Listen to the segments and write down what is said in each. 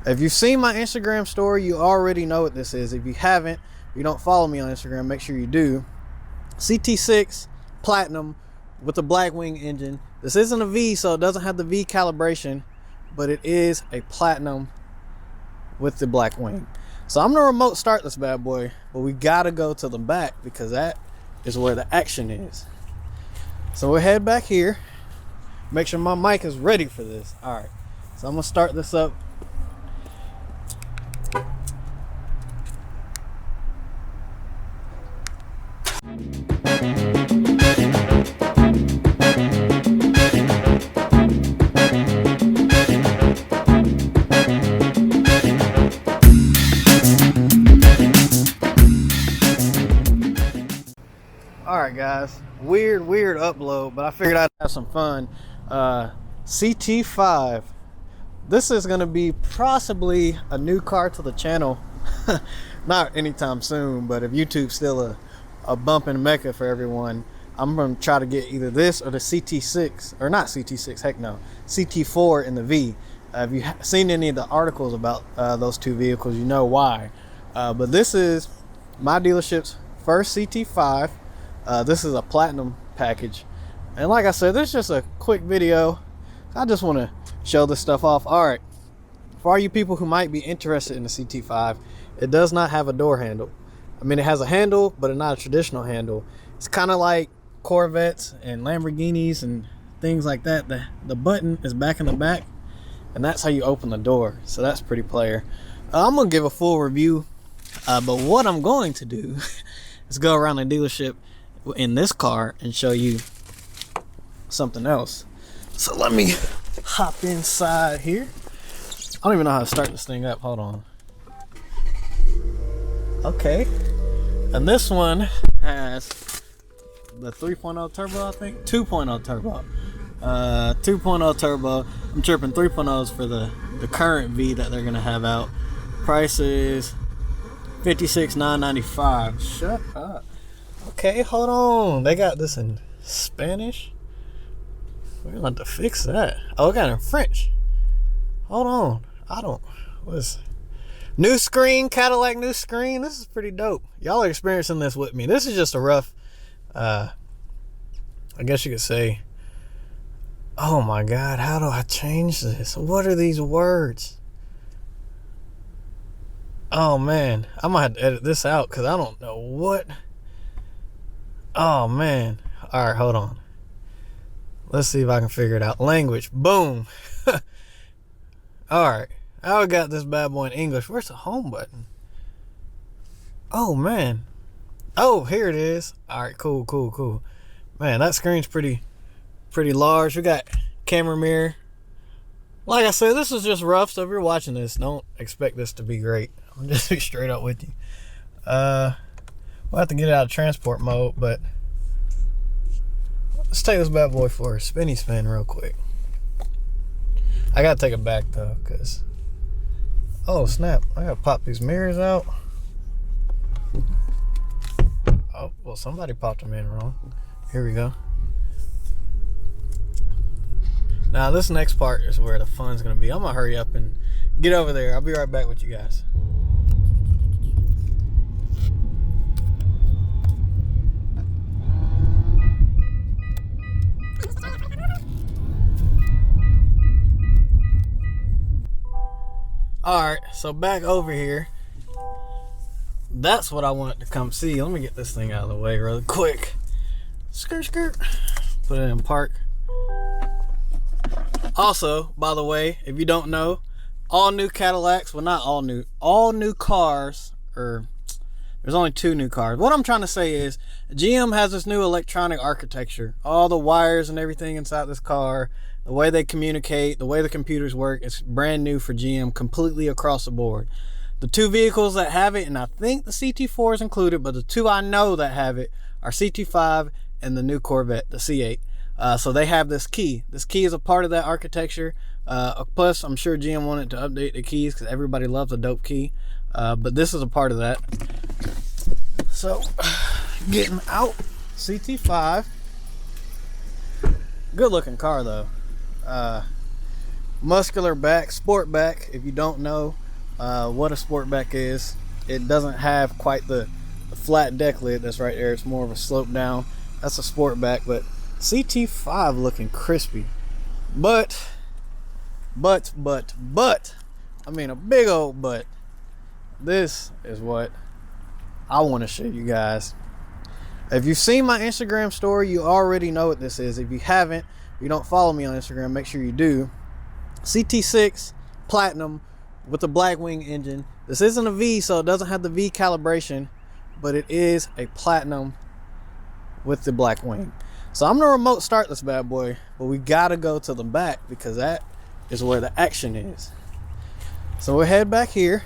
If you've seen my Instagram story, you already know what this is. If you haven't, you don't follow me on Instagram, make sure you do. CT6 Platinum with the Blackwing engine. This isn't a V, so it doesn't have the V calibration, but it is a Platinum with the Blackwing. So I'm gonna remote start this bad boy, but we gotta go to the back because that is where the action is. So we'll head back here. Make sure my mic is ready for this. All right, so I'm gonna start this up. Alright guys, weird upload, but I figured I'd have some fun. CT5. This is going to be possibly a new car to the channel. Not anytime soon, but if YouTube's still a bumping mecca for everyone, I'm going to try to get either this or the CT6, or not CT6, heck no, CT4 in the V. If you've seen any of the articles about those two vehicles, you know why. But this is my dealership's first CT5. This is a platinum package, and like I said, this is just a quick video. I just want to show this stuff off. All right, for all you people who might be interested in the CT5, it does not have a door handle. I mean, it has a handle, but it's not a traditional handle. It's kind of like Corvettes and Lamborghinis and things like that. The button is back in the back, and that's how you open the door. So that's pretty player. I'm gonna give a full review, but what I'm going to do is go around the dealership in this car and show you something else. So let me hop inside here. I don't even know how to start this thing up. Hold on. Okay, and this one has the 3.0 turbo, I think 2.0 turbo. 2.0 turbo. I'm tripping. 3.0s for the current V that they're gonna have out. Price is $56,995. Shut up. Okay, hold on. They got this in Spanish. We're gonna have to fix that. Oh, it got it in French. Hold on. What is new screen? Cadillac new screen. This is pretty dope. Y'all are experiencing this with me. This is just a rough, I guess you could say. Oh my God, how do I change this? What are these words? Oh man, I might have to edit this out because I don't know what. Oh man. All right, hold on. Let's see if I can figure it out. Language. Boom. All right. I got this bad boy in English. Where's the home button? Oh man. Oh, here it is. All right, cool. Man, that screen's pretty large. We got camera mirror. Like I said, this is just rough, so if you're watching this, don't expect this to be great. I'm just be straight up with you. We'll have to get it out of transport mode, but let's take this bad boy for a spinny spin real quick. I gotta take it back though, cause oh snap, I gotta pop these mirrors out. Oh well, somebody popped them in wrong. Here we go. Now this next part is where the fun's gonna be. I'm gonna hurry up and get over there. I'll be right back with you guys. Alright, so back over here. That's what I wanted to come see. Let me get this thing out of the way really quick. Skirt. Put it in park. Also, by the way, if you don't know, all new Cadillacs, well not all new cars, or there's only 2 new cars. What I'm trying to say is GM has this new electronic architecture. All the wires and everything inside this car, the way they communicate, the way the computers work, it's brand new for GM completely across the board. The 2 vehicles that have it, and I think the CT4 is included, but the 2 I know that have it are CT5 and the new Corvette, the C8. So they have this key. This key is a part of that architecture. Plus, I'm sure GM wanted to update the keys because everybody loves a dope key. But this is a part of that. So, getting out, CT5. Good looking car though. muscular back, sport back. If you don't know what a sport back is, it doesn't have quite the flat deck lid that's right there. It's more of a slope down. That's a sport back. But CT5 looking crispy, but I mean a big old but. This is what I want to show you guys. If you've seen my Instagram story, you already know what this is. If you haven't, you don't follow me on Instagram, make sure you do. CT6 Platinum with the Blackwing engine. This isn't a V, so it doesn't have the V calibration, but it is a Platinum with the Blackwing. So I'm gonna remote start this bad boy, but we gotta go to the back because that is where the action is. So we'll head back here.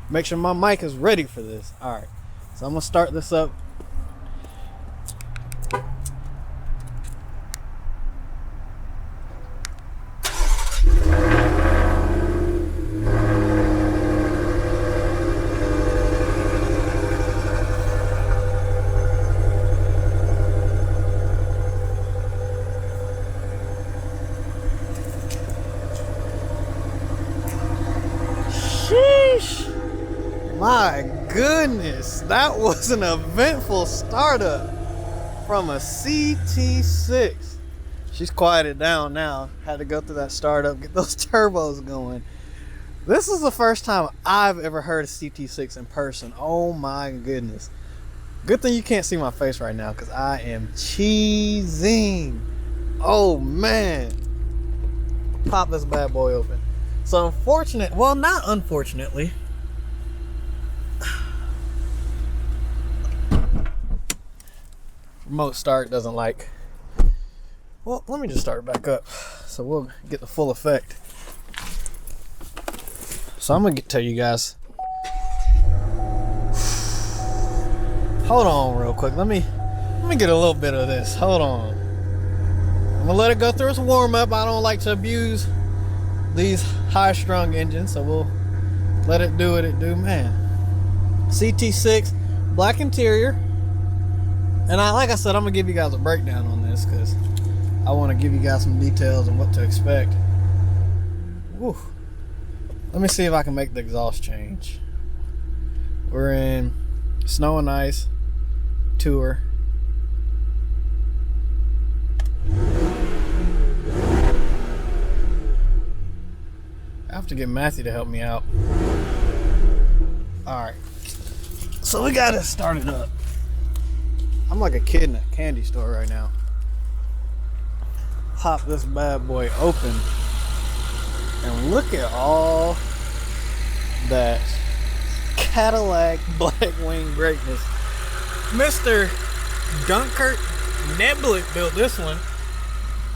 Make sure my mic is ready for this. All right, so I'm gonna start this up. Sheesh. My goodness, that was an eventful startup from a CT6. She's quieted down now. Had to go through that startup, get those turbos going. This is the first time I've ever heard a CT6 in person. Oh my goodness. Good thing you can't see my face right now because I am cheesing. Oh man. Pop this bad boy open. So unfortunate, well not unfortunately, remote start doesn't like. Well, let me just start it back up so we'll get the full effect. So I'm gonna tell you guys. Hold on real quick. Let me get a little bit of this. Hold on. I'm gonna let it go through its warm up. I don't like to abuse these high strung engines, so we'll let it do what it do. Man, CT6 black interior. And like I said, I'm gonna give you guys a breakdown on this because I want to give you guys some details on what to expect. Woo. Let me see if I can make the exhaust change. We're in Snow and Ice Tour. I have to get Matthew to help me out. Alright. So we gotta start it up. I'm like a kid in a candy store right now. Pop this bad boy open and look at all that Cadillac Blackwing greatness. Mr. Dunkirk Neblick built this one.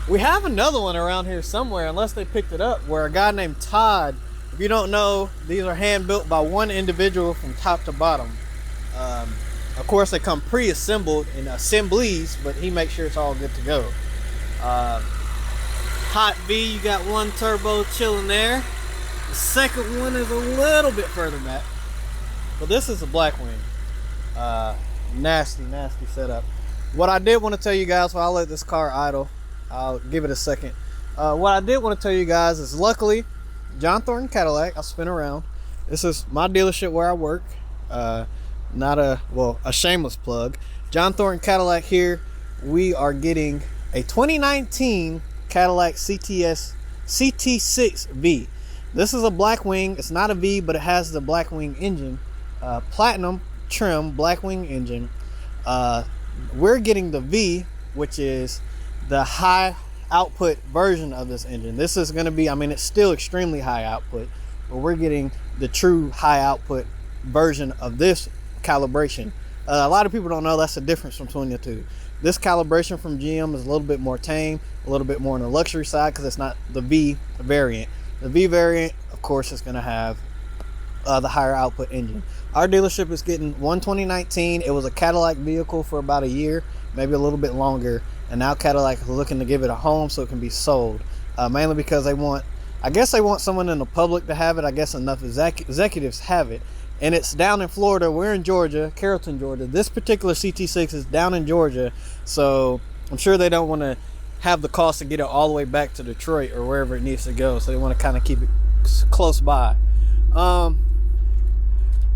We have another one around here somewhere, unless they picked it up, where a guy named Todd, if you don't know, these are hand built by one individual from top to bottom. Of course, they come pre-assembled in assemblies, but he makes sure it's all good to go. Hot V, you got one turbo chilling there. The second one is a little bit further back, but this is a Blackwing. Nasty setup. What I did want to tell you guys, while I'll let this car idle, I'll give it a second. What I did want to tell you guys is, luckily, John Thornton Cadillac, I'll spin around. This is my dealership where I work. Not a shameless plug. John Thornton Cadillac here. We are getting a 2019 Cadillac CT6 V. This is a Blackwing. It's not a V, but it has the Blackwing engine. Platinum trim Blackwing engine. We're getting the V, which is the high output version of this engine. This is going to be, I mean, it's still extremely high output, but we're getting the true high output version of this calibration. A lot of people don't know that's the difference between the two. This calibration from GM is a little bit more tame, a little bit more on the luxury side because it's not the V variant. The V variant, of course, is going to have the higher output engine. Our dealership is getting one 2019. It was a Cadillac vehicle for about a year, maybe a little bit longer, and now Cadillac is looking to give it a home so it can be sold. Mainly because they want, I guess they want someone in the public to have it. I guess enough executives have it. And it's down in Florida. We're in Georgia, Carrollton, Georgia. This particular CT6 is down in Georgia, so I'm sure they don't want to have the cost to get it all the way back to Detroit or wherever it needs to go. So they want to kind of keep it close by.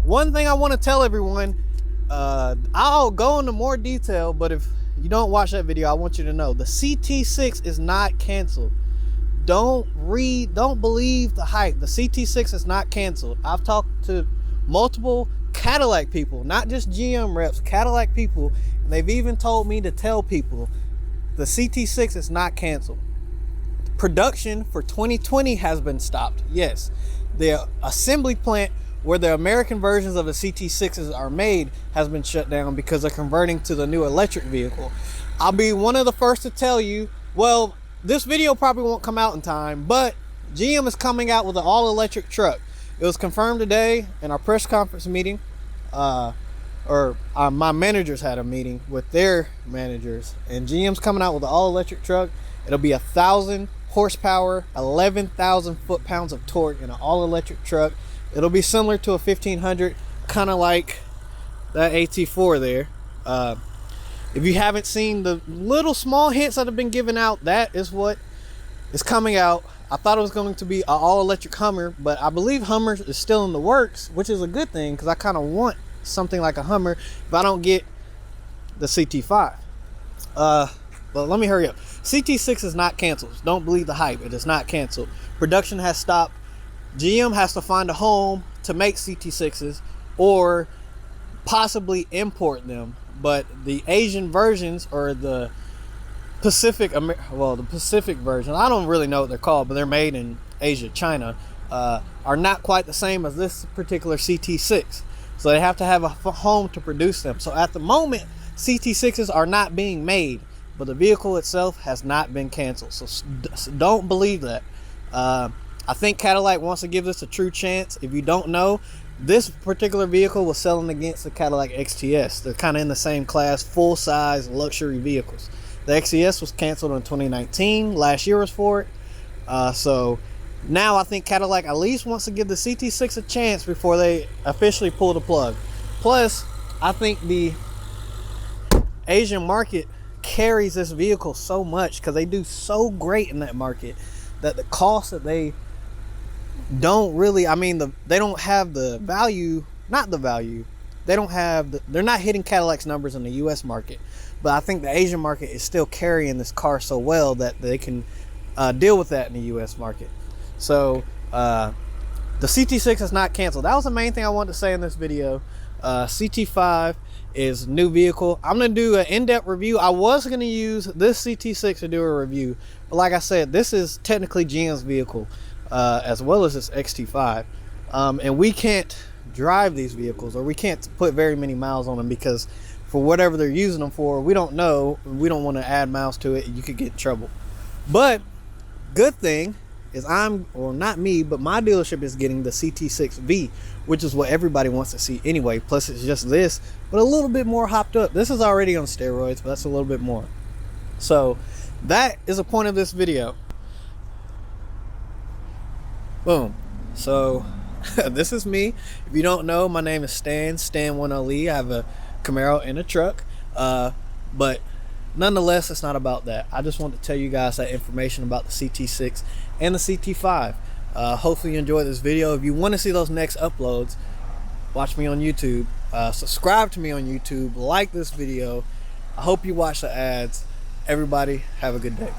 One thing I want to tell everyone, I'll go into more detail, but if you don't watch that video, I want you to know the CT6 is not canceled. Don't believe the hype. The CT6 is not canceled. I've talked to multiple Cadillac people, not just GM reps, Cadillac people, and they've even told me to tell people the CT6 is not canceled. Production for 2020 has been stopped. Yes, the assembly plant where the American versions of the CT6s are made has been shut down because they're converting to the new electric vehicle. I'll be one of the first to tell you, well, this video probably won't come out in time, but GM is coming out with an all-electric truck. It was confirmed today in our press conference meeting, my managers had a meeting with their managers, and GM's coming out with an all-electric truck. It'll be 1,000 horsepower, 11,000 foot-pounds of torque in an all-electric truck. It'll be similar to a 1500, kind of like that AT4 there. If you haven't seen the little small hints that have been given out, that is what is coming out. I thought it was going to be an all-electric Hummer, but I believe Hummer is still in the works, which is a good thing because I kind of want something like a Hummer if I don't get the CT5. But let me hurry up. CT6 is not canceled. Don't believe the hype. It is not canceled. Production has stopped. GM has to find a home to make CT6s or possibly import them. But the Asian versions, or the Pacific version, I don't really know what they're called, but they're made in Asia, China, are not quite the same as this particular CT6. So they have to have a home to produce them. So at the moment, CT6s are not being made, but the vehicle itself has not been canceled. So don't believe that. I think Cadillac wants to give this a true chance. If you don't know, this particular vehicle was selling against the Cadillac XTS. They're kind of in the same class, full-size luxury vehicles. The XTS was canceled in 2019. Last year was for it. So now I think Cadillac at least wants to give the CT6 a chance before they officially pull the plug. Plus, I think the Asian market carries this vehicle so much because they do so great in that market that the cost that they don't really, they don't have the value, they're not hitting Cadillac's numbers in the US market, but I think the Asian market is still carrying this car so well that they can deal with that in the US market. So the CT6 is not canceled. That was the main thing I wanted to say in this video. CT5 is new vehicle. I'm gonna do an in-depth review. I was gonna use this CT6 to do a review, but like I said, this is technically GM's vehicle, as well as this XT5, and we can't drive these vehicles, or we can't put very many miles on them because for whatever they're using them for, we don't know. We don't want to add miles to it. You could get in trouble. But good thing is not me, but my dealership is getting the CT6V, which is what everybody wants to see anyway. Plus it's just this, but a little bit more hopped up. This is already on steroids, but that's a little bit more. So that is the point of this video. Boom. So this is me. If you don't know, my name is Stan1LE. I have a Camaro and a truck, but nonetheless, it's not about that. I just want to tell you guys that information about the CT6 and the CT5. Hopefully you enjoyed this video. If you want to see those next uploads, watch me on YouTube, subscribe to me on YouTube, like this video. I hope you watch the ads. Everybody have a good day.